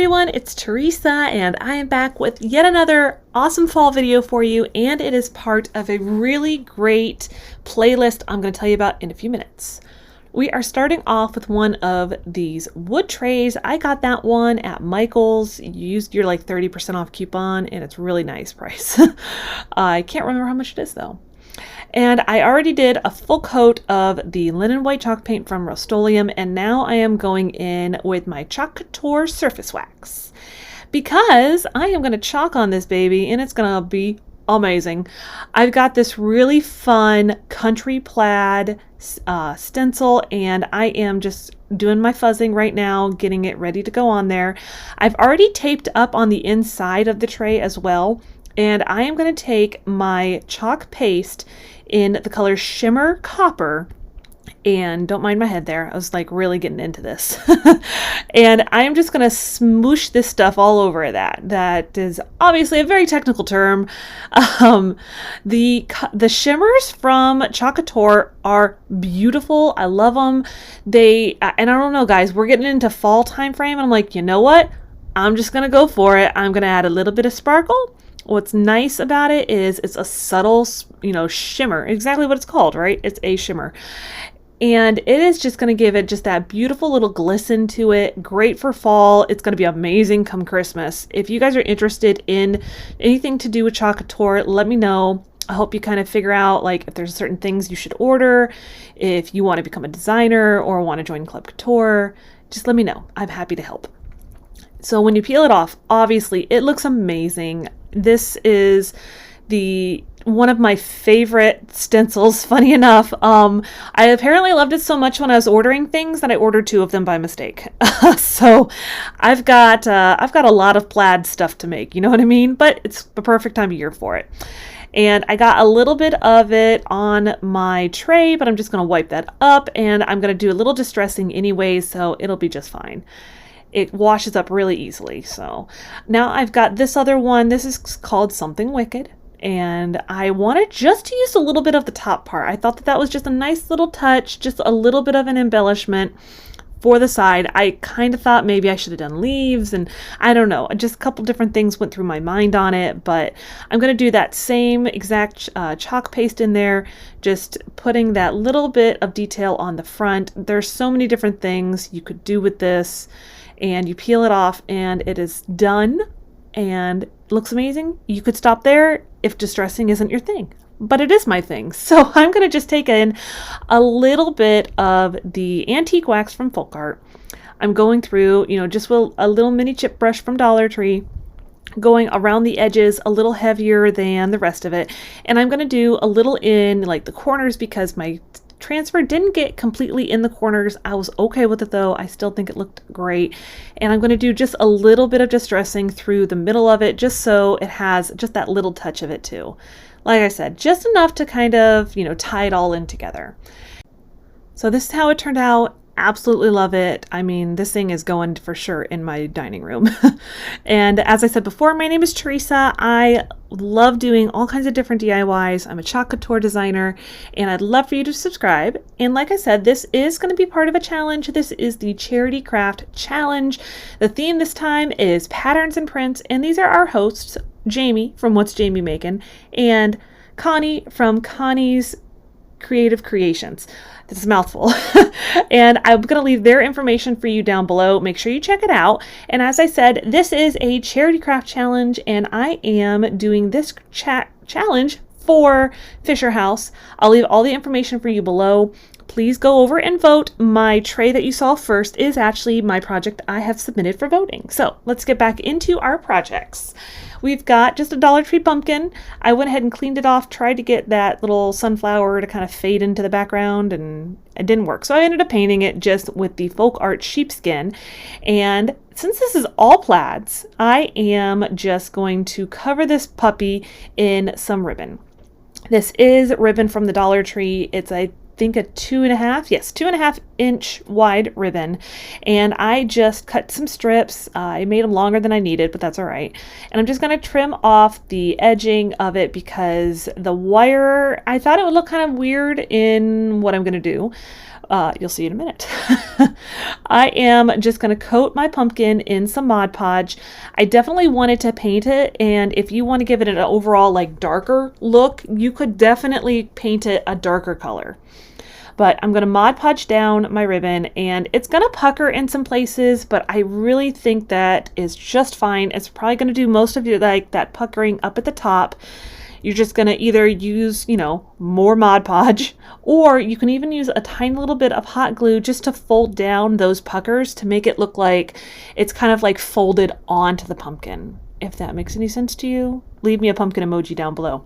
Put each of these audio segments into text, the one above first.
everyone, it's Teresa and I am back with yet another awesome fall video for you, and it is part of a really great playlist I'm going to tell you about in a few minutes. We are starting off with one of these wood trays. I got that one at Michael's. You used your like 30% off coupon and it's really nice price. I can't remember how much it is though. And I already did a full coat of the linen white chalk paint from Rust-oleum, and now I am going in with my Chalk Couture surface wax because I am going to chalk on this baby and it's going to be amazing. I've got this really fun country plaid stencil and I am just doing my fuzzing right now, getting it ready to go on there. I've already taped up on the inside of the tray as well, and I am going to take my chalk paste in the color Shimmer Copper, and don't mind my head there, I was like really getting into this. And I'm just going to smoosh this stuff all over that. That is obviously a very technical term. The shimmers from Chalk Couture are beautiful. I love them. And I don't know guys, we're getting into fall time frame and I'm like, you know what? I'm just going to go for it. I'm going to add a little bit of sparkle. What's nice about it is it's a subtle, shimmer. Exactly what it's called, right? It's a shimmer. And it is just going to give it just that beautiful little glisten to it. Great for fall. It's going to be amazing come Christmas. If you guys are interested in anything to do with Chalk Couture, let me know. I hope you kind of figure out like if there's certain things you should order, if you want to become a designer or want to join Club Couture, just let me know. I'm happy to help. So when you peel it off, obviously it looks amazing. This is one of my favorite stencils. Funny enough, I apparently loved it so much when I was ordering things that I ordered 2 of them by mistake. So I've got a lot of plaid stuff to make, you know what I mean? But it's the perfect time of year for it. And I got a little bit of it on my tray, but I'm just going to wipe that up, and I'm going to do a little distressing anyway, so it'll be just fine. It washes up really easily. So now I've got this other one. This is called Something Wicked. And I wanted just to use a little bit of the top part. I thought that was just a nice little touch, just a little bit of an embellishment for the side. I kind of thought maybe I should have done leaves, and I don't know, just a couple different things went through my mind on it, but I'm going to do that same exact chalk paste in there, just putting that little bit of detail on the front. There's so many different things you could do with this, and you peel it off and it is done and it looks amazing. You could stop there if distressing isn't your thing, but it is my thing. So I'm going to just take in a little bit of the antique wax from Folk Art. I'm going through, just with a little mini chip brush from Dollar Tree, going around the edges a little heavier than the rest of it. And I'm going to do a little in like the corners because my transfer didn't get completely in the corners. I was okay with it though. I still think it looked great. And I'm going to do just a little bit of distressing through the middle of it, just so it has just that little touch of it too. Like I said, just enough to kind of, tie it all in together. So this is how it turned out. Absolutely love it. I mean, this thing is going for sure in my dining room. And as I said before, my name is Teresa. I love doing all kinds of different DIYs. I'm a Chalk Couture designer, and I'd love for you to subscribe. And like I said, this is going to be part of a challenge. This is the Charity Craft Challenge. The theme this time is patterns and prints, and these are our hosts, Jamie from What's Jamie Making, and Connie from Connie's Creative Creations. This is a mouthful. And I'm going to leave their information for you down below. Make sure you check it out. And as I said, this is a charity craft challenge, and I am doing this challenge for Fisher House. I'll leave all the information for you below. Please go over and vote. My tray that you saw first is actually my project I have submitted for voting. So let's get back into our projects. We've got just a Dollar Tree pumpkin. I went ahead and cleaned it off, tried to get that little sunflower to kind of fade into the background, and it didn't work. So I ended up painting it just with the Folk Art sheepskin. And since this is all plaids, I am just going to cover this puppy in some ribbon. This is ribbon from the Dollar Tree. It's a think a 2.5 inch wide ribbon, and I just cut some strips. I made them longer than I needed, but that's all right. And I'm just going to trim off the edging of it because the wire, I thought it would look kind of weird in what I'm going to do. You'll see in a minute. I am just going to coat my pumpkin in some Mod Podge. I definitely wanted to paint it, and if you want to give it an overall like darker look, you could definitely paint it a darker color. But I'm going to Mod Podge down my ribbon, and it's going to pucker in some places, but I really think that is just fine. It's probably going to do most of your like that puckering up at the top. You're just going to either use, you know, more Mod Podge, or you can even use a tiny little bit of hot glue just to fold down those puckers to make it look like it's kind of like folded onto the pumpkin. If that makes any sense to you, leave me a pumpkin emoji down below.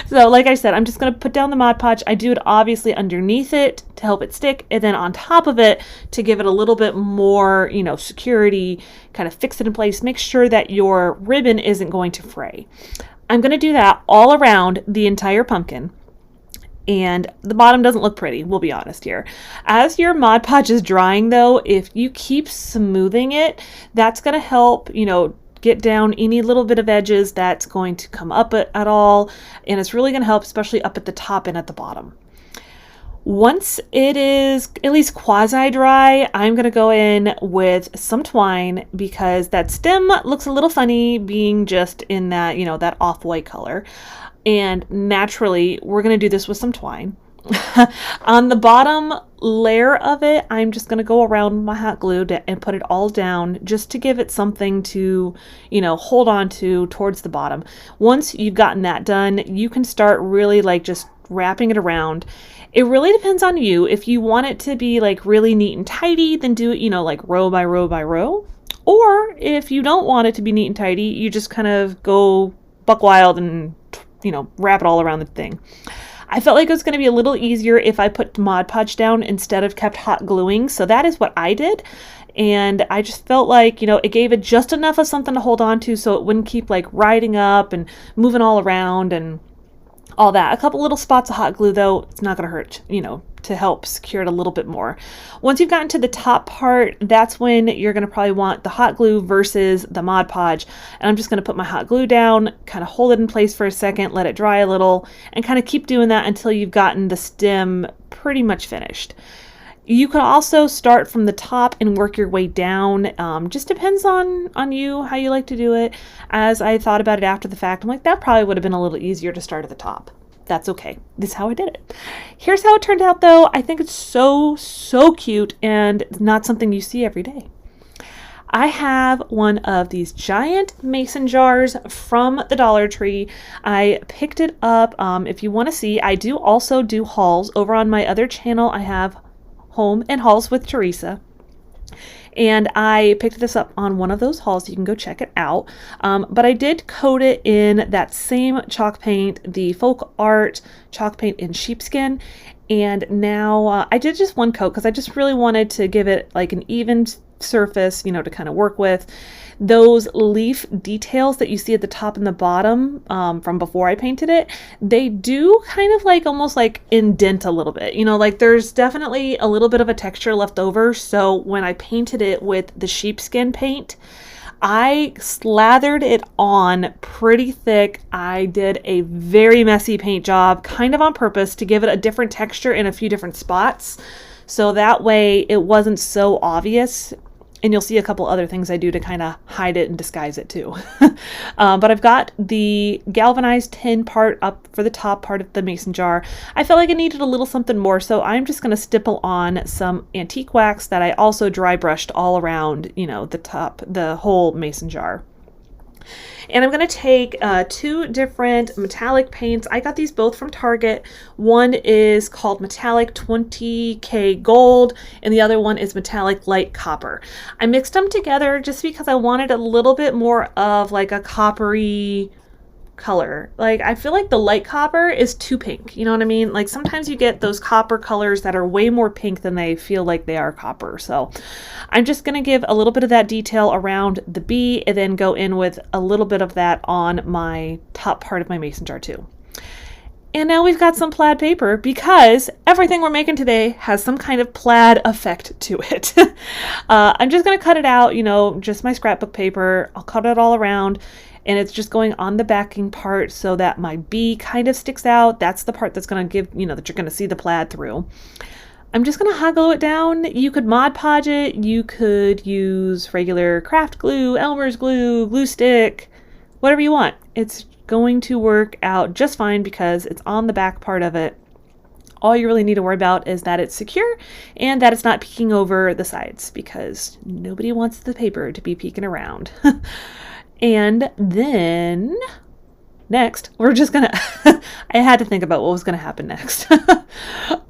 So like I said, I'm just going to put down the Mod Podge. I do it obviously underneath it to help it stick, and then on top of it to give it a little bit more, you know, security, kind of fix it in place, make sure that your ribbon isn't going to fray. I'm going to do that all around the entire pumpkin. And the bottom doesn't look pretty, we'll be honest here. As your Mod Podge is drying though, if you keep smoothing it, that's going to help, you know, get down any little bit of edges that's going to come up at all. And it's really going to help, especially up at the top and at the bottom. Once it is at least quasi-dry, I'm going to go in with some twine because that stem looks a little funny being just in that, you know, that off-white color. And naturally, we're going to do this with some twine. On the bottom layer of it, I'm just going to go around my hot glue and put it all down just to give it something to, you know, hold on to towards the bottom. Once you've gotten that done, you can start really like just wrapping it around. It really depends on you. If you want it to be like really neat and tidy, then do it, you know, like row by row by row. Or if you don't want it to be neat and tidy, you just kind of go buck wild and, you know, wrap it all around the thing. I felt like it was going to be a little easier if I put Mod Podge down instead of kept hot gluing. So that is what I did. And I just felt like, you know, it gave it just enough of something to hold on to so it wouldn't keep like riding up and moving all around and all that. A couple little spots of hot glue though, it's not going to hurt, you know, to help secure it a little bit more. Once you've gotten to the top part, that's when you're going to probably want the hot glue versus the Mod Podge. And I'm just going to put my hot glue down, kind of hold it in place for a second, let it dry a little, and kind of keep doing that until you've gotten the stem pretty much finished. You can also start from the top and work your way down. Just depends on you, how you like to do it. As I thought about it after the fact, I'm like, that probably would have been a little easier to start at the top. That's okay. This is how I did it. Here's how it turned out though. I think it's so cute and not something you see every day. I have one of these giant mason jars from the Dollar Tree. I picked it up. If you want to see, I do also do hauls over on my other channel. I have Home and Hauls with Theresa. And I picked this up on one of those hauls. You can go check it out. But I did coat it in that same chalk paint, the folk art chalk paint in sheepskin. And now I did just one coat because I just really wanted to give it like an even surface, you know, to kind of work with. Those leaf details that you see at the top and the bottom from before I painted it, they do kind of like almost like indent a little bit, you know, like there's definitely a little bit of a texture left over. So when I painted it with the sheepskin paint, I slathered it on pretty thick. I did a very messy paint job, kind of on purpose to give it a different texture in a few different spots. So that way it wasn't so obvious. And you'll see a couple other things I do to kind of hide it and disguise it too. But I've got the galvanized tin part up for the top part of the mason jar. I felt like I needed a little something more, so I'm just going to stipple on some antique wax that I also dry brushed all around, you know, the whole mason jar. And I'm going to take two different metallic paints. I got these both from Target. One is called Metallic 20K Gold, and the other one is Metallic Light Copper. I mixed them together just because I wanted a little bit more of like a coppery color. Like I feel like the light copper is too pink, you know what I mean? Like sometimes you get those copper colors that are way more pink than they feel like they are copper. So I'm just going to give a little bit of that detail around the bee and then go in with a little bit of that on my top part of my mason jar too. And now we've got some plaid paper because everything we're making today has some kind of plaid effect to it. I'm just going to cut it out, you know, just my scrapbook paper. I'll cut it all around. And it's just going on the backing part so that my bee kind of sticks out. That's the part that's going to give, you know, that you're going to see the plaid through. I'm just going to hot glue it down. You could Mod Podge it. You could use regular craft glue, Elmer's glue, glue stick, whatever you want. It's going to work out just fine because it's on the back part of it. All you really need to worry about is that it's secure and that it's not peeking over the sides, because nobody wants the paper to be peeking around. And then next, we're just gonna, I had to think about what was gonna happen next.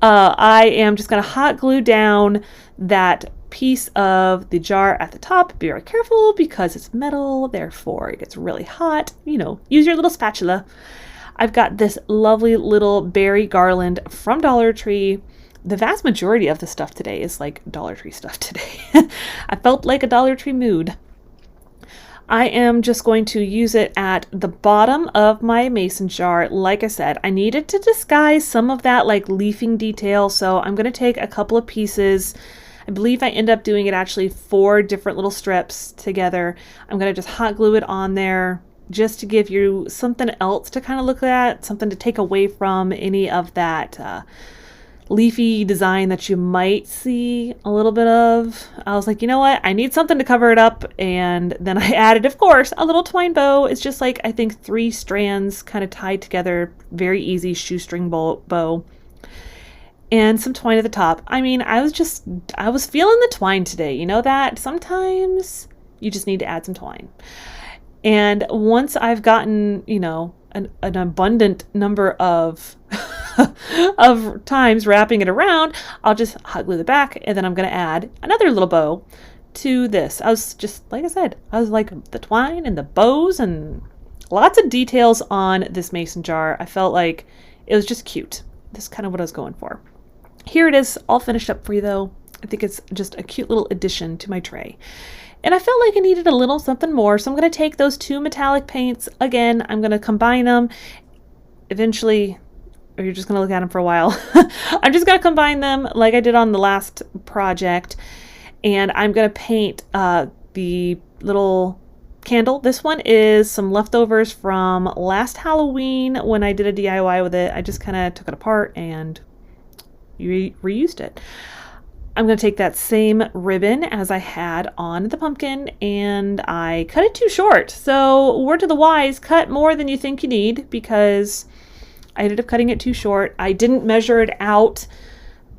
I am just gonna hot glue down that piece of the jar at the top. Be very careful because it's metal, therefore it gets really hot. You know, use your little spatula. I've got this lovely little berry garland from Dollar Tree. The vast majority of the stuff today is like Dollar Tree stuff today. I felt like a Dollar Tree mood. I am just going to use it at the bottom of my mason jar. Like I said, I needed to disguise some of that like leafing detail, so I'm going to take a couple of pieces. I believe I end up doing it actually 4 different little strips together. I'm going to just hot glue it on there just to give you something else to kind of look at, something to take away from any of that leafy design that you might see a little bit of. I was like, you know what? I need something to cover it up. And then I added, of course, a little twine bow. It's just like, I think 3 strands kind of tied together. Very easy shoestring bow. And some twine at the top. I mean, I was feeling the twine today. You know that? Sometimes you just need to add some twine. And once I've gotten, you know, an abundant number of of times wrapping it around, I'll just hot glue the back, and then I'm going to add another little bow to this. I was just, like I said, I was like the twine and the bows and lots of details on this mason jar. I felt like it was just cute. This is kind of what I was going for. Here it is, all finished up for you though. I think it's just a cute little addition to my tray. And I felt like I needed a little something more, so I'm going to take those 2 metallic paints. Again, I'm going to combine them. Eventually, or you're just going to look at them for a while. I'm just going to combine them like I did on the last project. And I'm going to paint the little candle. This one is some leftovers from last Halloween when I did a DIY with it. I just kind of took it apart and reused it. I'm going to take that same ribbon as I had on the pumpkin and I cut it too short. So word to the wise, cut more than you think you need, because I ended up cutting it too short. I didn't measure it out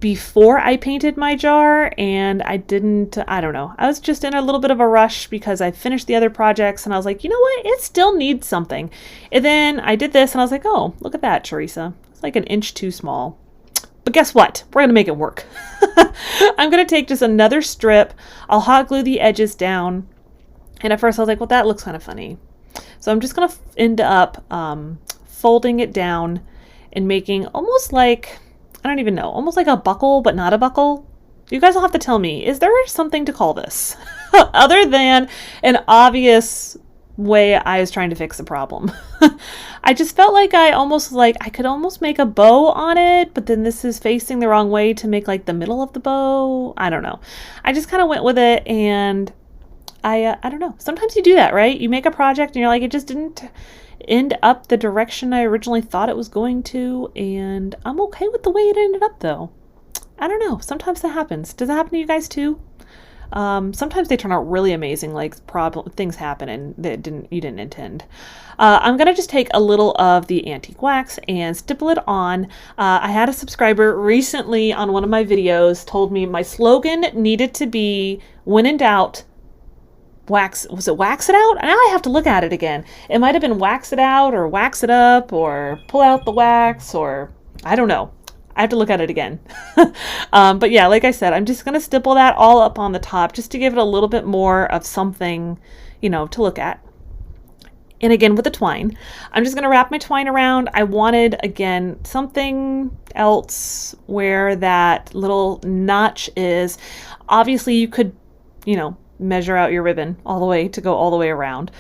before I painted my jar, and I don't know. I was just in a little bit of a rush because I finished the other projects and I was like, you know what? It still needs something. And then I did this and I was like, oh, look at that, Theresa. It's like an inch too small. But guess what? We're going to make it work. I'm going to take just another strip. I'll hot glue the edges down. And at first I was like, well, that looks kind of funny. So I'm just going to end up folding it down and making almost like, I don't even know, almost like a buckle, but not a buckle. You guys will have to tell me, is there something to call this other than an obvious way I was trying to fix the problem? I just felt like I could almost make a bow on it, but then this is facing the wrong way to make like the middle of the bow. I don't know. I just kind of went with it, and I don't know. Sometimes you do that, right? You make a project and you're like, it just didn't end up the direction I originally thought it was going to, and I'm okay with the way it ended up though. I don't know. Sometimes that happens. Does that happen to you guys too? Sometimes they turn out really amazing, like things happen and that you didn't intend. I'm going to just take a little of the antique wax and stipple it on. I had a subscriber recently on one of my videos told me my slogan needed to be, when in doubt, wax. Was it wax it out? Now I have to look at it again. It might have been wax it out or wax it up or pull out the wax, or I don't know. I have to look at it again. But yeah, like I said, I'm just going to stipple that all up on the top just to give it a little bit more of something, you know, to look at. And again, with the twine, I'm just going to wrap my twine around. I wanted, again, something else where that little notch is. Obviously, you could, you know, measure out your ribbon all the way to go all the way around.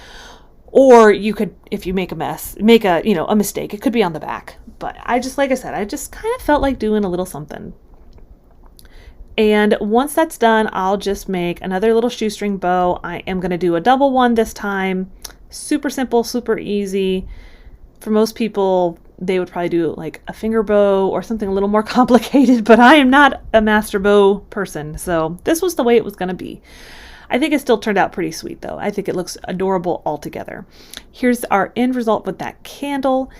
Or you could, if you make a mistake, it could be on the back. But like I said, I just kind of felt like doing a little something. And once that's done, I'll just make another little shoestring bow. I am going to do a double one this time. Super simple, super easy. For most people, they would probably do like a finger bow or something a little more complicated, but I am not a master bow person, so this was the way it was going to be. I think it still turned out pretty sweet though. I think it looks adorable altogether. Here's our end result with that candle.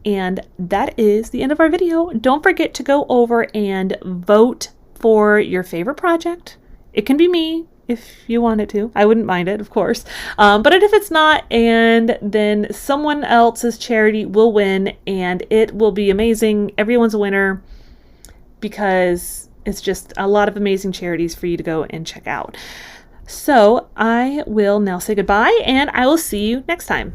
And that is the end of our video. Don't forget to go over and vote for your favorite project. It can be me if you want it to. I wouldn't mind it, of course. But if it's not, and then someone else's charity will win, and it will be amazing. Everyone's a winner because it's just a lot of amazing charities for you to go and check out. So I will now say goodbye, and I will see you next time.